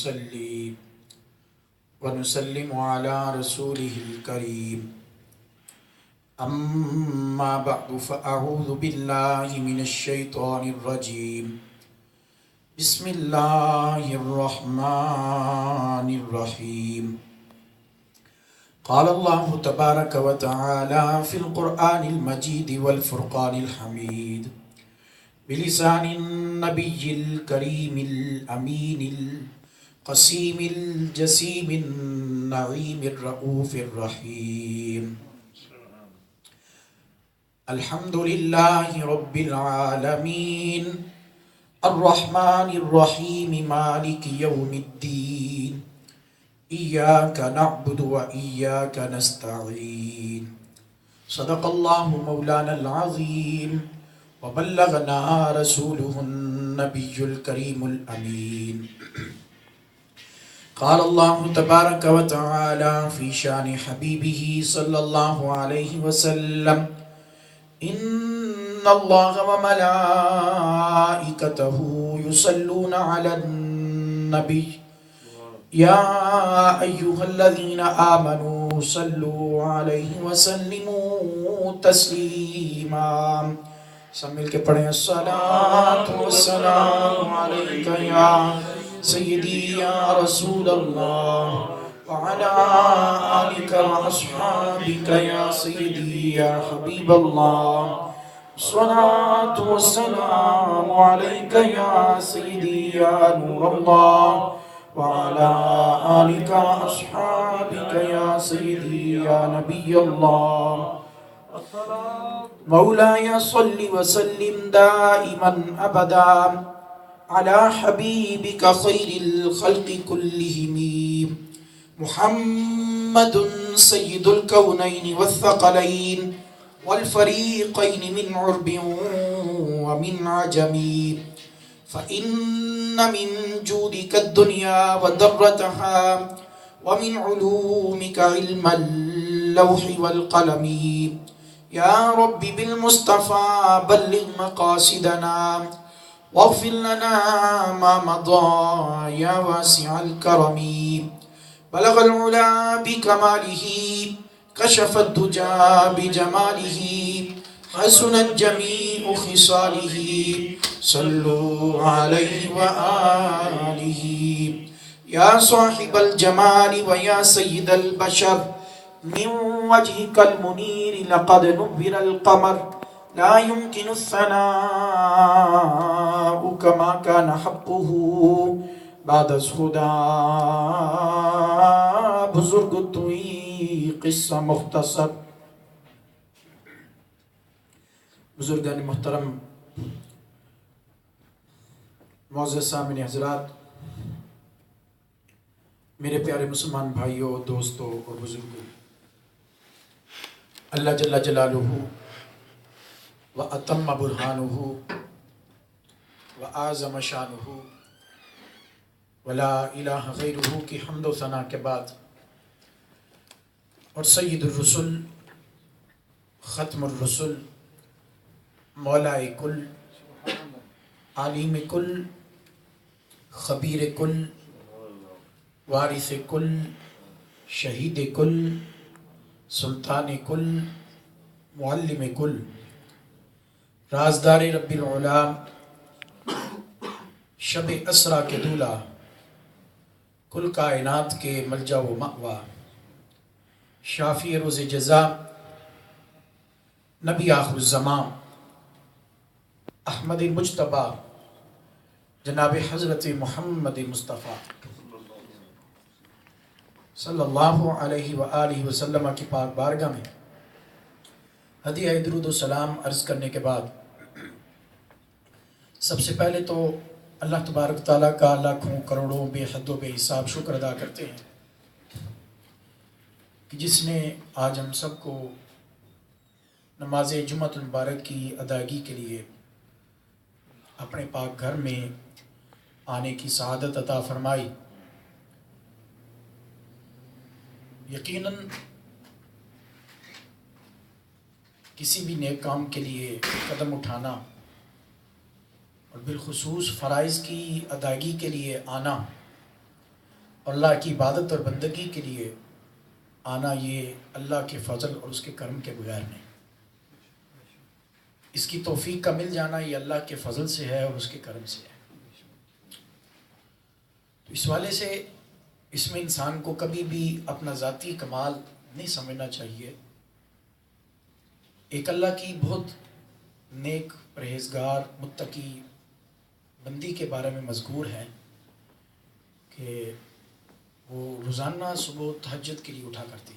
نصلي ونسلم على رسوله الكريم أما بعد فأعوذ بالله من الشيطان الرجيم بسم الله الرحمن الرحيم قال الله تبارك وتعالى في القرآن المجيد والفرقان الحميد بلسان النبي الكريم الأمين القسيم الجسيم النعيم الرؤوف الرحيم الحمد لله رب العالمين الرحمن الرحيم مالك يوم الدين إياك نعبد وإياك نستعين صدق الله مولانا العظيم وبلغنا رسوله النبي الكريم الأمين قال الله تبارك وتعالى في شان حبيبه صلى الله عليه وسلم إن الله وملائكته يصلون على النبي يا أيها الذين آمنوا صلوا عليه وسلموا تسليما سب مل کے پڑھیں الصلاة والسلام علیک یا سیدی یا رسول اللہ وعلى آلك وأصحابك يا سيدي يا حبيب الله الصلاة والسلام عليك يا سيدي يا نور الله وعلى آلك وأصحابك يا سيدي يا نبي الله مولاي صل وسلم دائما أبدا على حبيبك خير الخلق كلهم محمد سيد الكونين والثقلين والفريقين من عرب ومن عجم فإن من جودك الدنيا وذرتها ومن علومك علم اللوح والقلم يا رب بالمصطفى بلغ مقاصدنا واغفر لنا ما مضى يا واسع الكرم بلغ العلا بكماله كشف الدجى بجماله حسنت جميع خصاله صلوا عليه وآله يا صاحب الجمال ويا سيد البشر من وجهك المنير لقد نبر القمر لا يمكن الثناء كما كان حقه بعد خدا بزرگ توئی قصہ مختصر بزرگان محترم معزز سامعین حضرات میرے پیارے مسلمان بھائیوں دوستوں اور بزرگوں اللہ جل جلالہ وَأَتَمَّ بُرْحَانُهُ وَآزَمَ شَانُهُ وَلَا إِلَٰهَ غَيْرُهُ کی حمد و ثنا کے بعد اور سید الرسل ختم الرسل مولائے کل عالم کل خبیر کل وارث کل شہید کل سلطان کل معلم کل رازدار رب العلا شب اسرا کے دولہ کل کائنات کے ملجا و مأوا شافی روز جزا نبی آخر الزمان احمد مجتبی جناب حضرت محمد مصطفیٰ صلی اللہ علیہ وآلہ وسلم کی پاک بارگاہ میں ہدیہ درود و سلام عرض کرنے کے بعد سب سے پہلے تو اللہ تبارک تعالیٰ کا لاکھوں کروڑوں بے حد و بے حساب شکر ادا کرتے ہیں کہ جس نے آج ہم سب کو نماز جمعۃ المبارک کی ادائیگی کے لیے اپنے پاک گھر میں آنے کی سعادت عطا فرمائی۔ یقیناً کسی بھی نیک کام کے لیے قدم اٹھانا اور بالخصوص فرائض کی ادائیگی کے لیے آنا اور اللہ کی عبادت اور بندگی کے لیے آنا یہ اللہ کے فضل اور اس کے کرم کے بغیر نہیں. اس کی توفیق کا مل جانا یہ اللہ کے فضل سے ہے اور اس کے کرم سے ہے. تو اس والے سے اس میں انسان کو کبھی بھی اپنا ذاتی کمال نہیں سمجھنا چاہیے. ایک اللہ کی بہت نیک پرہیزگار متقی بندی کے بارے میں مذکور ہے کہ وہ روزانہ صبح تہجد کے لیے اٹھا کرتی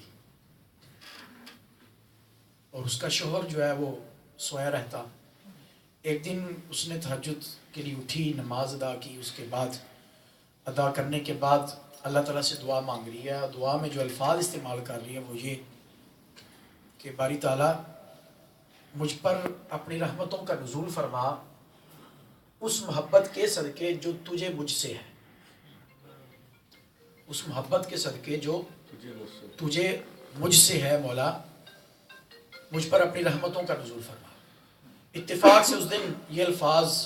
اور اس کا شوہر جو ہے وہ سویا رہتا. ایک دن اس نے تہجد کے لیے اٹھی، نماز ادا کی، اس کے بعد ادا کرنے کے بعد اللہ تعالیٰ سے دعا مانگ رہی ہے. دعا میں جو الفاظ استعمال کر رہی ہے وہ یہ کہ باری تعالیٰ مجھ پر اپنی رحمتوں کا نزول فرما اس محبت کے صدقے جو تجھے مجھ سے ہے، اس محبت کے صدقے جو تجھے مجھ سے ہے. مولا مجھ پر اپنی رحمتوں کا نزول فرما. اتفاق سے اس دن یہ الفاظ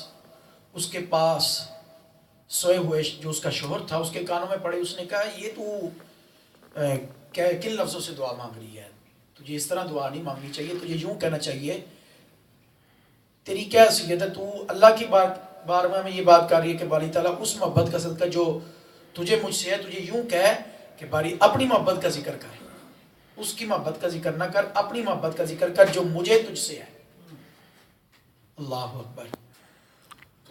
اس کے پاس سوئے ہوئے جو اس کا شوہر تھا اس کے کانوں میں پڑے. اس نے کہا یہ تو کن لفظوں سے دعا مانگ رہی ہے؟ تجھے اس طرح دعا نہیں مانگنی چاہیے، تجھے یوں کہنا چاہیے تیری کیا حیثیت ہے، تو اللہ کی بارگاہ میں یہ بات کر رہی ہے کہ باری تعالیٰ اس محبت کا صدقہ جو تجھے مجھ سے ہے، تجھے یوں کہے کہ باری اپنی محبت کا ذکر کر، اس کی محبت کا ذکر نہ کر، اپنی محبت کا ذکر کر جو مجھے تجھ سے ہے. اللہ اکبر.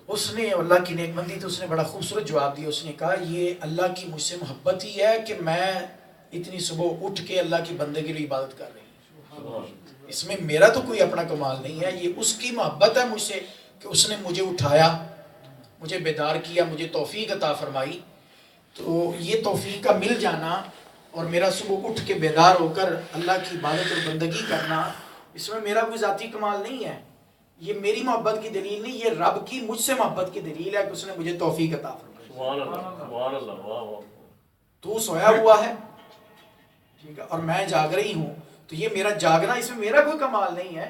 اس نے اللہ کی نیک بندی تو اس نے بڑا خوبصورت جواب دیا. اس نے کہا یہ اللہ کی مجھ سے محبت ہی ہے کہ میں اتنی صبح اٹھ کے اللہ کی بندگی کے لیے عبادت کر رہی ہوں. اس میں میرا تو کوئی اپنا کمال نہیں ہے، یہ اس کی محبت ہے مجھ سے کہ اس نے مجھے اٹھایا، مجھے بیدار کیا، مجھے توفیق عطا فرمائی. تو یہ توفیق کا مل جانا اور میرا صبح اٹھ کے بیدار ہو کر اللہ کی عبادت اور بندگی کرنا، اس میں میرا کوئی ذاتی کمال نہیں ہے. یہ میری محبت کی دلیل نہیں، یہ رب کی مجھ سے محبت کی دلیل ہے کہ اس نے مجھے توفیق عطا فرمائی. سبحان اللہ. تو سویا ہوا ہے ٹھیک ہے اور میں جاگ رہی ہوں، تو یہ میرا جاگنا، اس میں میرا کوئی کمال نہیں ہے،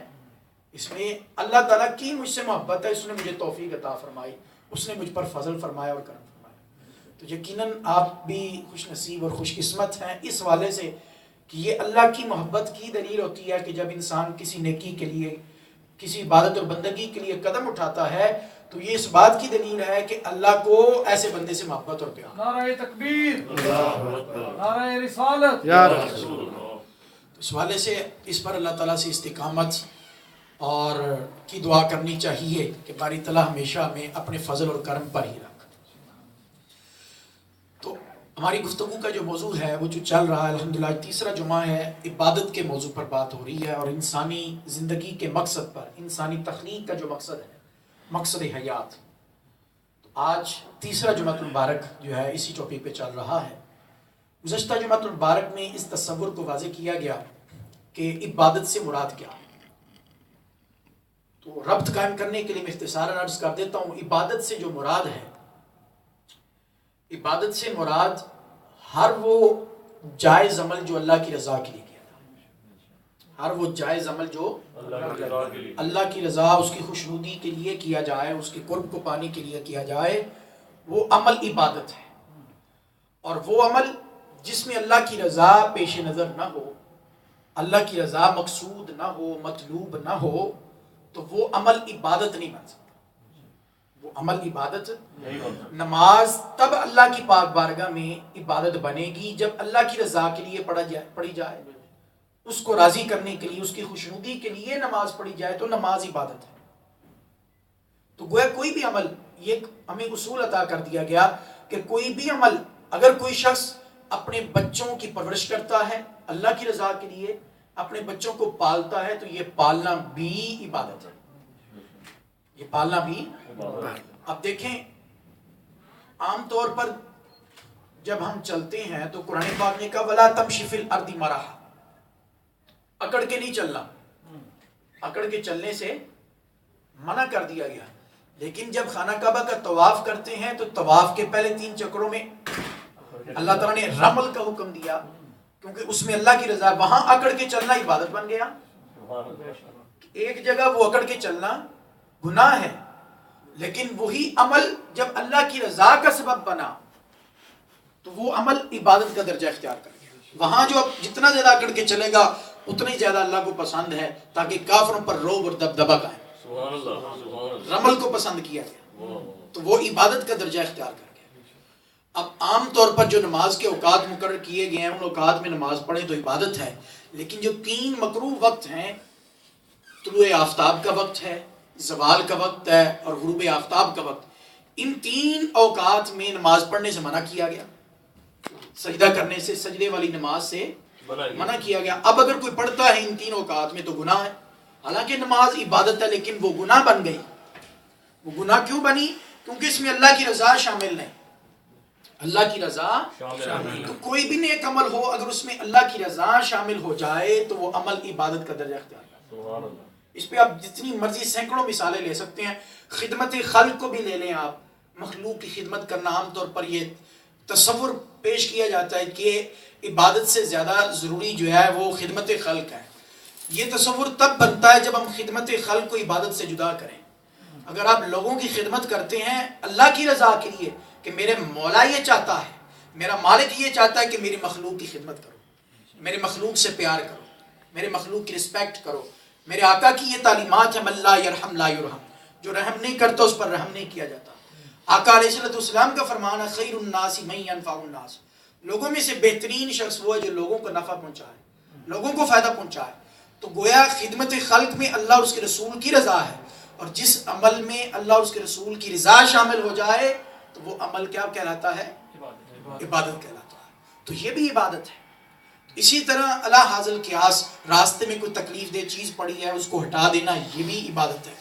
اس میں اللہ تعالیٰ کی مجھ سے محبت ہے. اس نے مجھے توفیق عطا فرمائی، اس نے مجھ پر فضل فرمایا اور کرم فرمایا. تو یقیناً آپ بھی خوش نصیب اور خوش قسمت ہیں اس والے سے کہ یہ اللہ کی محبت کی دلیل ہوتی ہے کہ جب انسان کسی نیکی کے لیے، کسی عبادت اور بندگی کے لیے قدم اٹھاتا ہے تو یہ اس بات کی دلیل ہے کہ اللہ کو ایسے بندے سے محبت اور پیار. نعرہ تکبیر، نعرہ رسالت یا رسول اللہ. اس حوالے سے اس پر اللہ تعالیٰ سے استقامت اور کی دعا کرنی چاہیے کہ باری تعالیٰ ہمیشہ ہمیں اپنے فضل اور کرم پر ہی رکھ. تو ہماری گفتگو کا جو موضوع ہے وہ جو چل رہا ہے الحمدللہ تیسرا جمعہ ہے، عبادت کے موضوع پر بات ہو رہی ہے اور انسانی زندگی کے مقصد پر، انسانی تخلیق کا جو مقصد ہے، مقصد حیات. تو آج تیسرا جمعۃ المبارک جو ہے اسی ٹاپک پہ چل رہا ہے. گزشتہ جمعۃ المبارک میں اس تصور کو واضح کیا گیا کہ عبادت سے مراد کیا ہے. تو ربط قائم کرنے کے لیے میں اختصاراً عرض کر دیتا ہوں، عبادت سے جو مراد ہے، عبادت سے مراد ہر وہ جائز عمل جو اللہ کی رضا کے لیے کیا جائے، ہر وہ جائز عمل جو اللہ کی رضا، اس کی خوشنودی کے لیے کیا جائے، اس کے قرب کو پانے کے لیے کیا جائے، وہ عمل عبادت ہے. اور وہ عمل جس میں اللہ کی رضا پیش نظر نہ ہو، اللہ کی رضا مقصود نہ ہو، مطلوب نہ ہو، تو وہ عمل عبادت نہیں بن سکتا. وہ عمل عبادت نہیں بن سکتا. نماز تب اللہ کی پاک بارگاہ میں عبادت بنے گی جب اللہ کی رضا کے لیے پڑھی جائے، اس کو راضی کرنے کے لیے، اس کی خوشنودی کے لیے نماز پڑھی جائے تو نماز عبادت ہے. تو گویا کوئی بھی عمل، یہ ہمیں اصول عطا کر دیا گیا کہ کوئی بھی عمل اگر کوئی شخص اپنے بچوں کی پرورش کرتا ہے اللہ کی رضا کے لیے، اپنے بچوں کو پالتا ہے، تو یہ پالنا بھی عبادت ہے. یہ پالنا بھی. اب دیکھیں عام طور پر جب ہم چلتے ہیں تو قرآن پاک نے کہا وَلَا تَمْشِ فِي الْأَرْضِ مَرَحًا، اکڑ کے نہیں چلنا، اکڑ کے چلنے سے منع کر دیا گیا. لیکن جب خانہ کعبہ کا طواف کرتے ہیں تو طواف کے پہلے 3 چکروں میں اللہ تعالیٰ نے رمل کا حکم دیا، کیونکہ اس میں اللہ کی رضا، وہاں اکڑ کے چلنا عبادت بن گیا. ایک جگہ وہ اکڑ کے چلنا گناہ ہے، لیکن وہی عمل جب اللہ کی رضا کا سبب بنا تو وہ عمل عبادت کا درجہ اختیار کر گیا۔ وہاں جو جتنا زیادہ اکڑ کے چلے گا اتنا ہی زیادہ اللہ کو پسند ہے، تاکہ کافروں پر رعب اور دبدبہ قائم۔ سبحان اللہ، سبحان اللہ۔ رمل کو پسند کیا گیا تو وہ عبادت کا درجہ اختیار کر گیا۔ اب عام طور پر جو نماز کے اوقات مقرر کیے گئے ہیں ان اوقات میں نماز پڑھیں تو عبادت ہے، لیکن جو 3 مکروہ وقت ہیں، طلوع آفتاب کا وقت ہے، زوال کا وقت ہے اور غروب آفتاب کا وقت، ان 3 اوقات میں نماز پڑھنے سے منع کیا گیا، سجدہ کرنے سے، سجدے والی نماز سے منع کیا گیا۔ اب اگر کوئی پڑھتا ہے ان 3 اوقات میں تو گناہ ہے، حالانکہ نماز عبادت ہے لیکن وہ گناہ بن گئی۔ وہ گناہ کیوں بنی؟ کیونکہ اس میں اللہ کی رضا شامل نہیں۔ اللہ کی رضا شامل، تو کوئی بھی نیک عمل ہو اگر اس میں اللہ کی رضا شامل ہو جائے تو وہ عمل عبادت کا درجہ اختیار کرتا ہے۔ اس پہ آپ جتنی مرضی سینکڑوں مثالیں لے سکتے ہیں۔ خدمت خلق کو بھی لے لیں آپ، مخلوق کی خدمت کرنا، عام طور پر یہ تصور پیش کیا جاتا ہے کہ عبادت سے زیادہ ضروری جو ہے وہ خدمت خلق ہے۔ یہ تصور تب بنتا ہے جب ہم خدمت خلق کو عبادت سے جدا کریں۔ اگر آپ لوگوں کی خدمت کرتے ہیں اللہ کی رضا کے لیے کہ میرے مولا یہ چاہتا ہے، میرا مالک یہ چاہتا ہے کہ میری مخلوق کی خدمت کرو، میرے مخلوق سے پیار کرو، میرے مخلوق کی رسپیکٹ کرو، میرے آقا کی یہ تعلیمات ہے من لا یرحم لا یرحم، جو رحم نہیں کرتا اس پر رحم نہیں کیا جاتا۔ آقا علیہ السلام کا فرمان ہے خیر الناس من ینفع الناس، لوگوں میں سے بہترین شخص وہ ہے جو لوگوں کو نفع پہنچائے، لوگوں کو فائدہ پہنچائے۔ تو گویا خدمت خلق میں اللہ اور اس کے رسول کی رضا ہے، اور جس عمل میں اللہ اور اس کے رسول کی رضا شامل ہو جائے تو وہ عمل کیا کہلاتا ہے؟ عبادت کہلاتا ہے۔ تو یہ بھی عبادت ہے۔ اسی طرح اللہ حاضل قیاس، راستے میں کوئی تکلیف دہ چیز پڑی ہے اس کو ہٹا دینا، یہ بھی عبادت ہے۔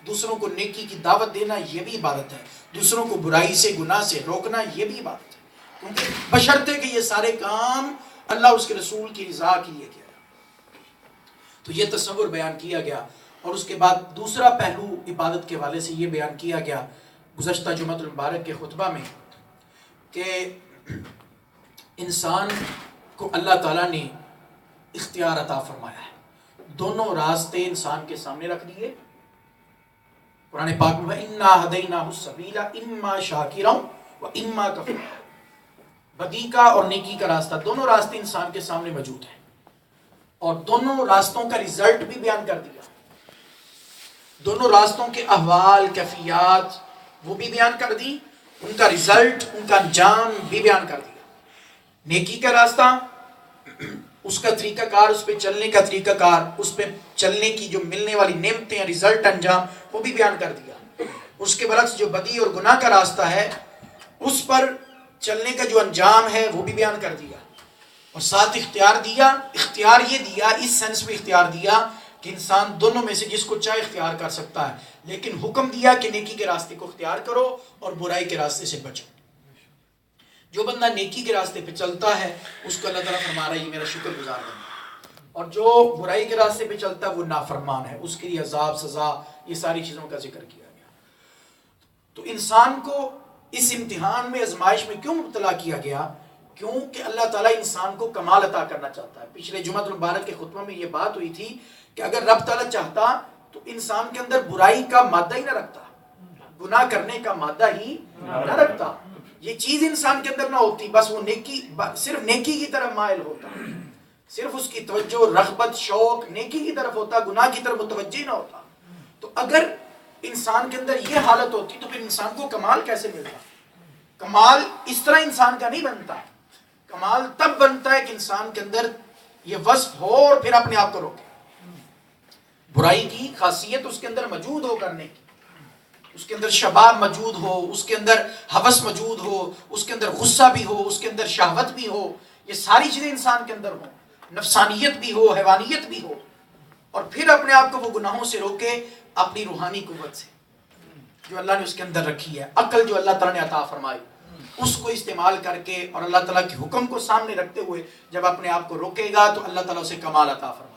دوسروں کو نیکی کی دعوت دینا، یہ بھی عبادت ہے۔ دوسروں کو برائی سے، گناہ سے روکنا، یہ بھی عبادت ہے، کیونکہ بشرطے کہ یہ سارے کام اللہ اور اس کے رسول کی رضا کے لیے کیا۔ تو یہ تصور بیان کیا گیا، اور اس کے بعد دوسرا پہلو عبادت کے حوالے سے یہ بیان کیا گیا گزشتہ جمعۃ المبارک کے خطبہ میں کہ انسان کو اللہ تعالیٰ نے اختیار عطا فرمایا ہے، دونوں راستے انسان کے سامنے رکھ دیے۔ قرآن پاک میں وَإِنَّا هَدَيْنَاهُ السَّبِيلَ إِمَّا شَاكِرًا وَإِمَّا كَفُورًا، بدی کا اور نیکی کا راستہ، دونوں راستے انسان کے سامنے موجود ہیں، اور دونوں راستوں کا ریزلٹ بھی بیان کر دیا، دونوں راستوں کے احوال، کیفیات وہ بھی بیان کر دی، ان کا ریزلٹ، ان کا انجام بھی بیان کر دیا۔ نیکی کا راستہ، اس کا طریقہ کار، اس پہ چلنے کا طریقہ کار، اس پہ چلنے کی جو ملنے والی نعمتیں، ریزلٹ، انجام وہ بھی بیان کر دیا۔ اس کے برعکس جو بدی اور گناہ کا راستہ ہے اس پر چلنے کا جو انجام ہے وہ بھی بیان کر دیا، اور ساتھ اختیار دیا۔ اختیار یہ دیا، اس سینس میں اختیار دیا کہ انسان دونوں میں سے جس کو چاہے اختیار کر سکتا ہے، لیکن حکم دیا کہ نیکی کے راستے کو اختیار کرو اور برائی کے راستے سے بچو۔ جو بندہ نیکی کے راستے پہ چلتا ہے اس کو اللہ تعالیٰ فرما رہا ہے یہ میرا شکر گزار بندہ، اور جو برائی کے راستے پہ چلتا ہے وہ نافرمان ہے، اس کے لیے عذاب، سزا، یہ ساری چیزوں کا ذکر کیا گیا۔ تو انسان کو اس امتحان میں، آزمائش میں کیوں مبتلا کیا گیا؟ کیونکہ اللہ تعالیٰ انسان کو کمال عطا کرنا چاہتا ہے۔ پچھلے جمعۃ المبارک کے خطبہ میں یہ بات ہوئی تھی کہ اگر رب تعالیٰ چاہتا تو انسان کے اندر برائی کا مادہ ہی نہ رکھتا، گناہ کرنے کا مادہ ہی نہ رکھتا، یہ چیز انسان کے اندر نہ ہوتی، بس وہ نیکی، صرف نیکی کی طرف مائل ہوتا، صرف اس کی توجہ، رغبت، شوق نیکی کی طرف ہوتا، گناہ کی طرف متوجہ نہ ہوتا۔ تو اگر انسان کے اندر یہ حالت ہوتی تو پھر انسان کو کمال کیسے ملتا؟ کمال اس طرح انسان کا نہیں بنتا، کمال تب بنتا ہے کہ انسان کے اندر یہ وصف ہو اور پھر اپنے آپ کو روکے۔ برائی کی خاصیت اس کے اندر موجود ہو کرنے کی، اس کے اندر شباب موجود ہو، اس کے اندر ہوس موجود ہو، اس کے اندر غصہ بھی ہو، اس کے اندر شہوت بھی ہو، یہ ساری چیزیں انسان کے اندر ہوں، نفسانیت بھی ہو، حیوانیت بھی ہو، اور پھر اپنے آپ کو وہ گناہوں سے روکے اپنی روحانی قوت سے جو اللہ نے اس کے اندر رکھی ہے، عقل جو اللہ تعالیٰ نے عطا فرمائی، اس کو استعمال کر کے اور اللہ تعالیٰ کے حکم کو سامنے رکھتے ہوئے جب اپنے آپ کو روکے گا تو اللہ تعالیٰ اسے کمال عطا فرمائے۔